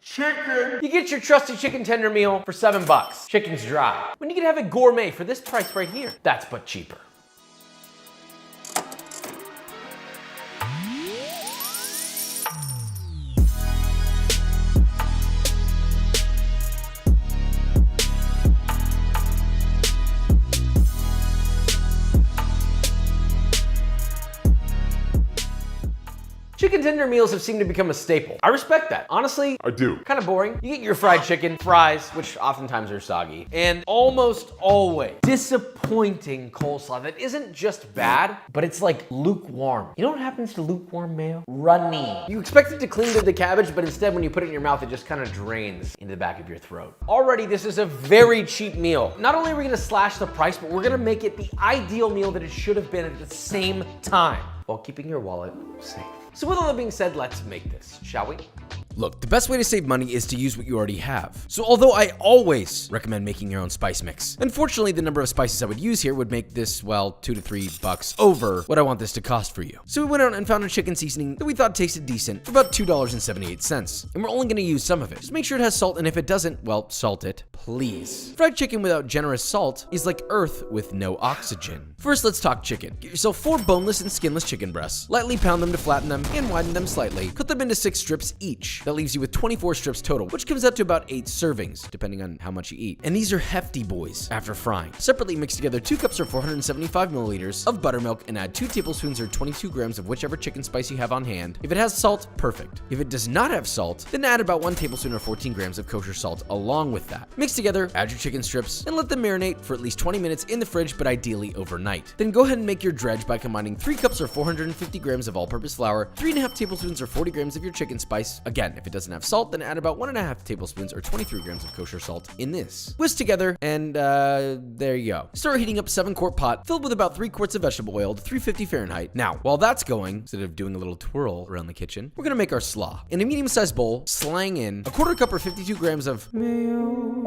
chicken. You get your trusty chicken tender meal for $7. Chicken's dry. When you can have it gourmet for this price right here. That's but cheaper. Chicken tender meals have seemed to become a staple. I respect that. Honestly, I do. Kind of boring. You get your fried chicken, fries, which oftentimes are soggy, and almost always disappointing coleslaw that isn't just bad, but it's like lukewarm. You know what happens to lukewarm mayo? Runny. You expect it to cling to the cabbage, but instead when you put it in your mouth, it just kind of drains into the back of your throat. Already, this is a very cheap meal. Not only are we gonna slash the price, but we're gonna make it the ideal meal that it should have been at the same time, while keeping your wallet safe. So with all that being said, let's make this, shall we? Look, the best way to save money is to use what you already have. So although I always recommend making your own spice mix, unfortunately the number of spices I would use here would make this, well, $2 to $3 over what I want this to cost for you. So we went out and found a chicken seasoning that we thought tasted decent for about $2.78. And we're only gonna use some of it. Just make sure it has salt, and if it doesn't, well, salt it, please. Fried chicken without generous salt is like earth with no oxygen. First, let's talk chicken. Get yourself 4 boneless and skinless chicken breasts. Lightly pound them to flatten them and widen them slightly. Cut them into 6 strips each. That leaves you with 24 strips total, which comes out to about 8 servings, depending on how much you eat. And these are hefty boys after frying. Separately, mix together 2 cups or 475 milliliters of buttermilk and add 2 tablespoons or 22 grams of whichever chicken spice you have on hand. If it has salt, perfect. If it does not have salt, then add about 1 tablespoon or 14 grams of kosher salt along with that. Mix together, add your chicken strips, and let them marinate for at least 20 minutes in the fridge, but ideally overnight. Then go ahead and make your dredge by combining 3 cups or 450 grams of all-purpose flour, 3.5 tablespoons or 40 grams of your chicken spice. Again, if it doesn't have salt, then add about 1.5 tablespoons or 23 grams of kosher salt in this. Whisk together, and there you go. Start heating up a 7-quart pot filled with about 3 quarts of vegetable oil to 350 Fahrenheit. Now, while that's going, instead of doing a little twirl around the kitchen, we're gonna make our slaw. In a medium-sized bowl, slang in 1/4 cup or 52 grams of mayonnaise,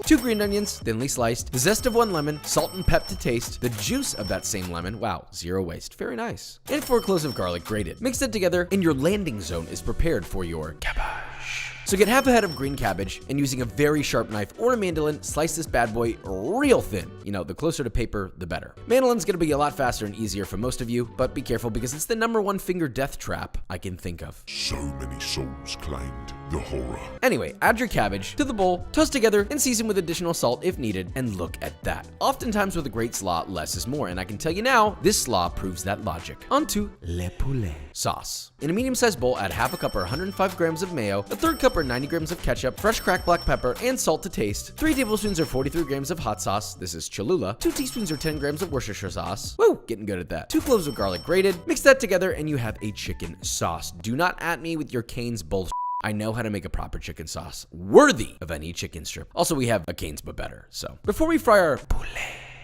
2 green onions, thinly sliced, the zest of 1 lemon, salt and pep to taste, the juice of that same lemon, wow, 0 waste, very nice, and 4 cloves of garlic grated. Mix that together, and your landing zone is prepared for your cabbage. So get half a head of green cabbage, and using a very sharp knife or a mandolin, slice this bad boy real thin. You know, the closer to paper, the better. Mandolin's gonna be a lot faster and easier for most of you, but be careful because it's the #1 finger death trap I can think of. So many souls claimed the horror. Anyway, add your cabbage to the bowl, toss together, and season with additional salt if needed, and look at that. Oftentimes with a great slaw, less is more, and I can tell you now, this slaw proves that logic. Onto le poulet sauce. In a medium-sized bowl, add half a cup or 105 grams of mayo, a 1/3 cup or 90 grams of ketchup, fresh cracked black pepper, and salt to taste, 3 tablespoons or 43 grams of hot sauce, this is Cholula, 2 teaspoons or 10 grams of Worcestershire sauce, woo, getting good at that, 2 cloves of garlic grated, mix that together, and you have a chicken sauce. Do not at me with your Cane's bullshit. I know how to make a proper chicken sauce, worthy of any chicken strip. Also, we have a Cane's but better, so. Before we fry our poulet,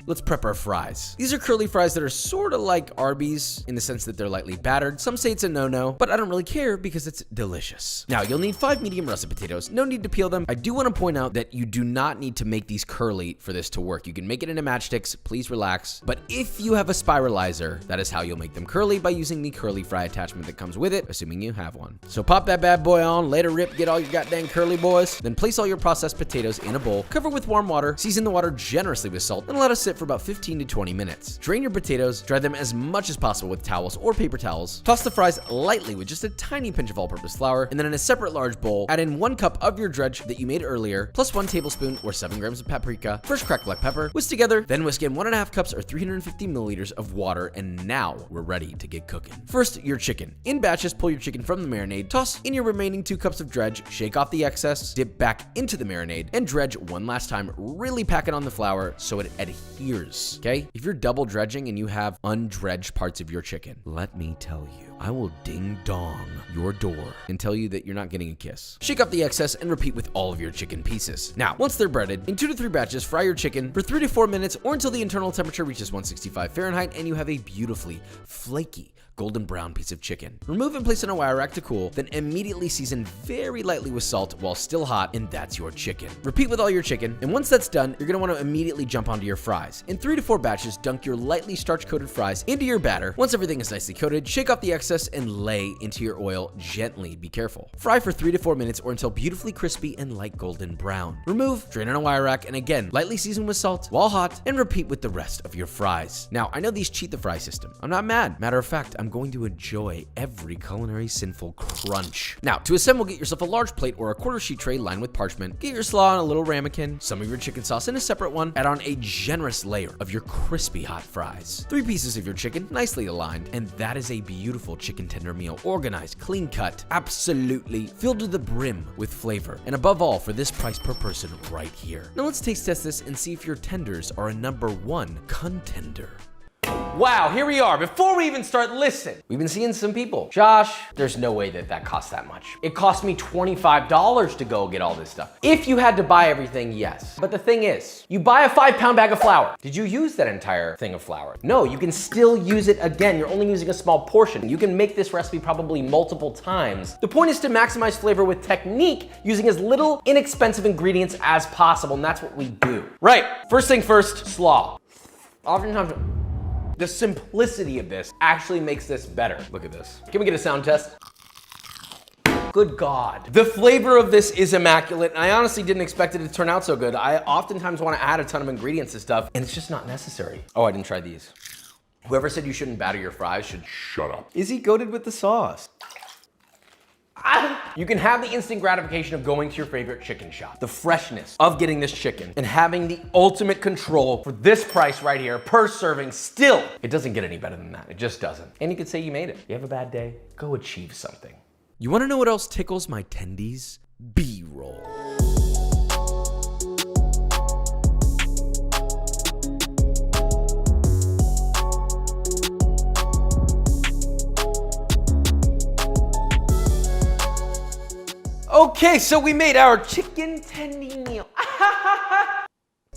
let's prep our fries. These are curly fries that are sort of like Arby's in the sense that they're lightly battered. Some say it's a no-no, but I don't really care because it's delicious. Now, you'll need 5 medium russet potatoes. No need to peel them. I do want to point out that you do not need to make these curly for this to work. You can make it into matchsticks. Please relax. But if you have a spiralizer, that is how you'll make them curly, by using the curly fry attachment that comes with it, assuming you have one. So pop that bad boy on, let it rip, get all your goddamn curly boys. Then place all your processed potatoes in a bowl, cover with warm water, season the water generously with salt, and let it sit for about 15 to 20 minutes. Drain your potatoes, dry them as much as possible with towels or paper towels. Toss the fries lightly with just a tiny pinch of all-purpose flour, and then in a separate large bowl, add in 1 cup of your dredge that you made earlier, plus 1 tablespoon or 7 grams of paprika, fresh cracked black pepper, whisk together, then whisk in 1.5 cups or 350 milliliters of water, and now we're ready to get cooking. First, your chicken. In batches, pull your chicken from the marinade, toss in your remaining 2 cups of dredge, shake off the excess, dip back into the marinade, and dredge one last time, really pack it on the flour so it adheres. Okay? If you're double dredging and you have undredged parts of your chicken, let me tell you, I will ding dong your door and tell you that you're not getting a kiss. Shake up the excess and repeat with all of your chicken pieces. Now, once they're breaded, in 2 to 3 batches, fry your chicken for 3 to 4 minutes or until the internal temperature reaches 165 Fahrenheit and you have a beautifully flaky, golden brown piece of chicken. Remove and place on a wire rack to cool, then immediately season very lightly with salt while still hot, and that's your chicken. Repeat with all your chicken, and once that's done, you're gonna wanna immediately jump onto your fries. In 3 to 4 batches, dunk your lightly starch-coated fries into your batter. Once everything is nicely coated, shake off the excess and lay into your oil gently. Be careful. Fry for 3 to 4 minutes or until beautifully crispy and light golden brown. Remove, drain on a wire rack, and again, lightly season with salt while hot, and repeat with the rest of your fries. Now, I know these cheat the fry system. I'm not mad. Matter of fact, I'm going to enjoy every culinary sinful crunch. Now, to assemble, get yourself a large plate or a quarter sheet tray lined with parchment. Get your slaw in a little ramekin, some of your chicken sauce in a separate one. Add on a generous layer of your crispy hot fries. 3 pieces of your chicken, nicely aligned, and that is a beautiful chicken tender meal, organized, clean cut, absolutely filled to the brim with flavor, and above all, for this price per person right here. Now let's taste test this and see if your tenders are a #1 contender. Wow, here we are. Before we even start, listen. We've been seeing some people. Josh, there's no way that costs that much. It cost me $25 to go get all this stuff. If you had to buy everything, yes. But the thing is, you buy a 5-pound bag of flour. Did you use that entire thing of flour? No, you can still use it again. You're only using a small portion. You can make this recipe probably multiple times. The point is to maximize flavor with technique, using as little inexpensive ingredients as possible, and that's what we do. Right, first thing first, slaw. Oftentimes, the simplicity of this actually makes this better. Look at this. Can we get a sound test? Good God. The flavor of this is immaculate, and I honestly didn't expect it to turn out so good. I oftentimes want to add a ton of ingredients to stuff, and it's just not necessary. Oh, I didn't try these. Whoever said you shouldn't batter your fries should shut up. Is he goated with the sauce? You can have the instant gratification of going to your favorite chicken shop, the freshness of getting this chicken, and having the ultimate control for this price right here per serving. Still, it doesn't get any better than that. It just doesn't. And you could say you made it. You have a bad day, go achieve something. You wanna know what else tickles my tendies? B-roll. Okay, so we made our chicken tendy meal.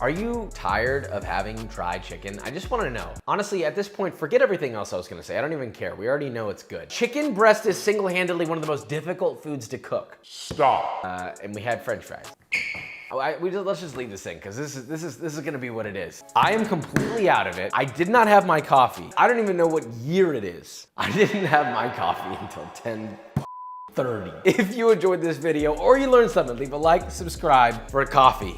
Are you tired of having fried chicken? I just wanna know. Honestly, at this point, forget everything else I was gonna say. I don't even care. We already know it's good. Chicken breast is single-handedly one of the most difficult foods to cook. Stop. And we had French fries. Let's just leave this in, because this is gonna be what it is. I am completely out of it. I did not have my coffee. I don't even know what year it is. I didn't have my coffee until 10:30. If you enjoyed this video or you learned something, leave a like, subscribe for a coffee.